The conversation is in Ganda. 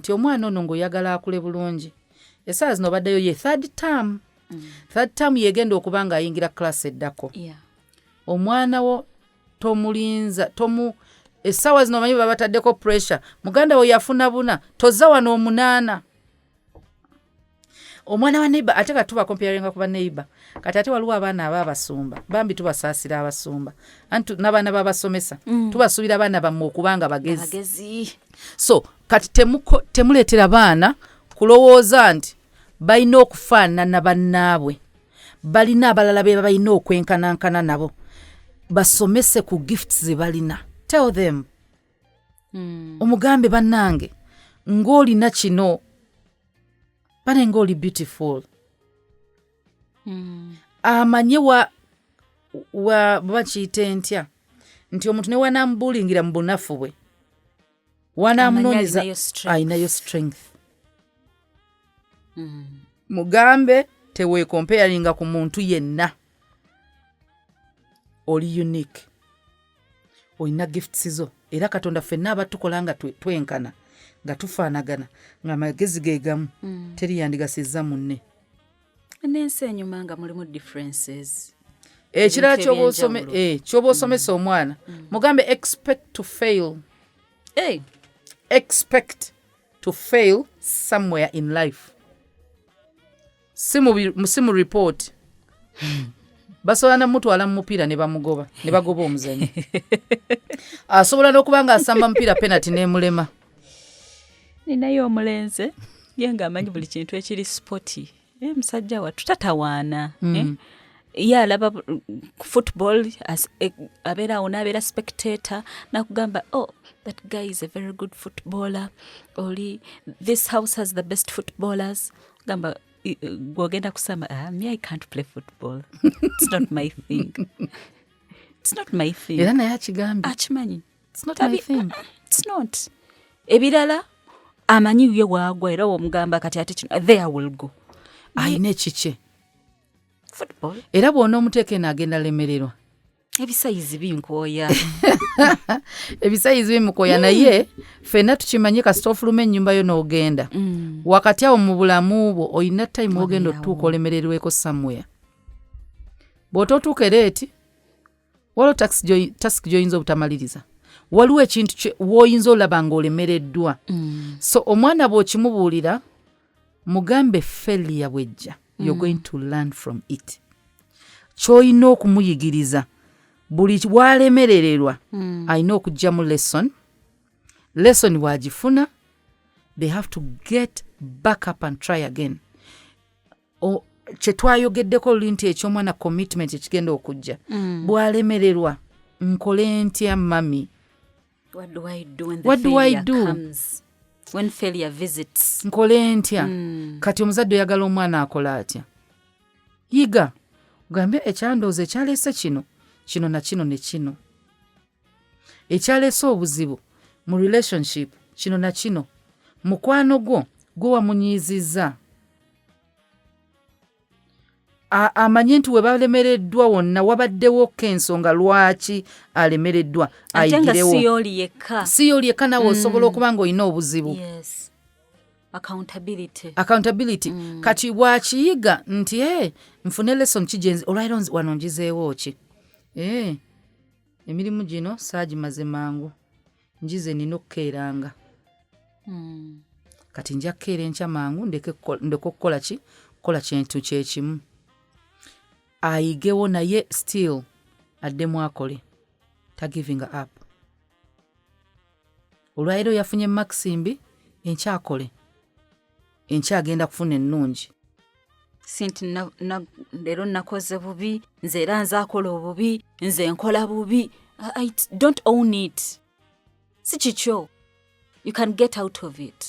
nti omwana ono ng'oyagala akule bulungi essaawa zino obaddeyo ye third term yegenda okuba ng'ayingira class eddako omwana wo tomulinza essaawa zino omanyi baba bataddeko pressure muganda wo yafuna buna tozza wano 8 omwana wa neighbor ate katuba comparinga kuba neighbor kati ate waliwo abaana ababasumba bambi tubasaasira abasumba anti n'abaana babasomesa tubasuubira abaana bammwe okubanga bagezi so kati temuleetera baana kulowooza nti balina okufaanana bannaabwe balina abalala be balina okwenkanankana nabo basomese ku gifts ze balina tell them omugambe bannange ng'olina kino bane ng'oli beautiful amanye bakiyite ntya nti omuntu ne wanaamubulingira mu bunafu bwe wanaamunoonyeza ayinayo strength mugambe teweekomparinga ku muntu yenna oli unique olina gifts zo era katonda ffenna abatukola nga twenkana nga tufaanagana ng'amagezi ge gamu teri yandigasizza munne n'ensi enyuma nga mulimu differences ekirala ky'oba osomesa omwana mugambe expect to fail somewhere in life si mu report basobola namutwala mu mupiira ne bagoba omuzanyo asobola n'okuba ng'asamba mupiira penalty n'emulema ninayo omulenze ye ng'amanyi buli kintu ekiri spoti musajja wattu tatawaana ye alaba football abeera awo n'abeera spectator nakugamba that guy is a very good footballer oli this house has the best footballers gamba gwogenda kusama me I can't play football it's not my thing era naye akigambye akimanyi it's not my thing it's not ebirala amanyi ye waagwa era omugamba kati ate kino there will go ayina ekike football era bw'ona omuteeka eno agenda lemererwa ebisayizi binkooya ebisayizi bimukooya naye ffenna tukimanye kasita ofuluma ennyumba yo n'ogenda wakati awo mu bulamu bwo olina time ogenda otuuka olemererweko somewhere bw'ota otuuka ereeti waliwo tasiki gy'oyinza obutamaliriza waliwo ekintu w'oyinza olaba ng'olemereddwa so omwana bw'okimubuulira mugambe failure bwejja you're going to learn from it ky'olina okumuyigiriza buli walemerererwa alina okugyamu lesson bw'agifuna they have to get back up and try again kyetwayogeddeko luli nti ekyomwana commitment ekigenda okujja bw'alemererwa nkole ntya mami what do I do when What the do I failure do? comes when failure visits nkole ntya kati omuzadde oyagala omwana akola atya yiga ugambe ekyandooza ekyaleese kino na kino ne kino ekyaleese obuzibu mu relationship kino na kino mukwano gwo wamunyiizizza amanye nti we balemereddwa wonna wabaddewo ensonga lwaki alemereddwa ayigirewo si y'oli yekka nawe osobola okuba ng'olina obuzibu accountability kati bwakiyiga nti nfune lesson kigenzi olwairo wano njizeewo ki emirimu gino saagimaze mangu njize nina okukeeranga kati nja kukeera enkya mangu ndeke okukola ki kukola kintu kyekimu ayigewo naye still addemu akole tagiving up olwairo yafunye makisimbi enkyakole enkyagenda kufuna ennungi sinti leero nakoze bubi nze era nzaakola obubi nze nkola bubi I don't own it si kikyo you can get out of it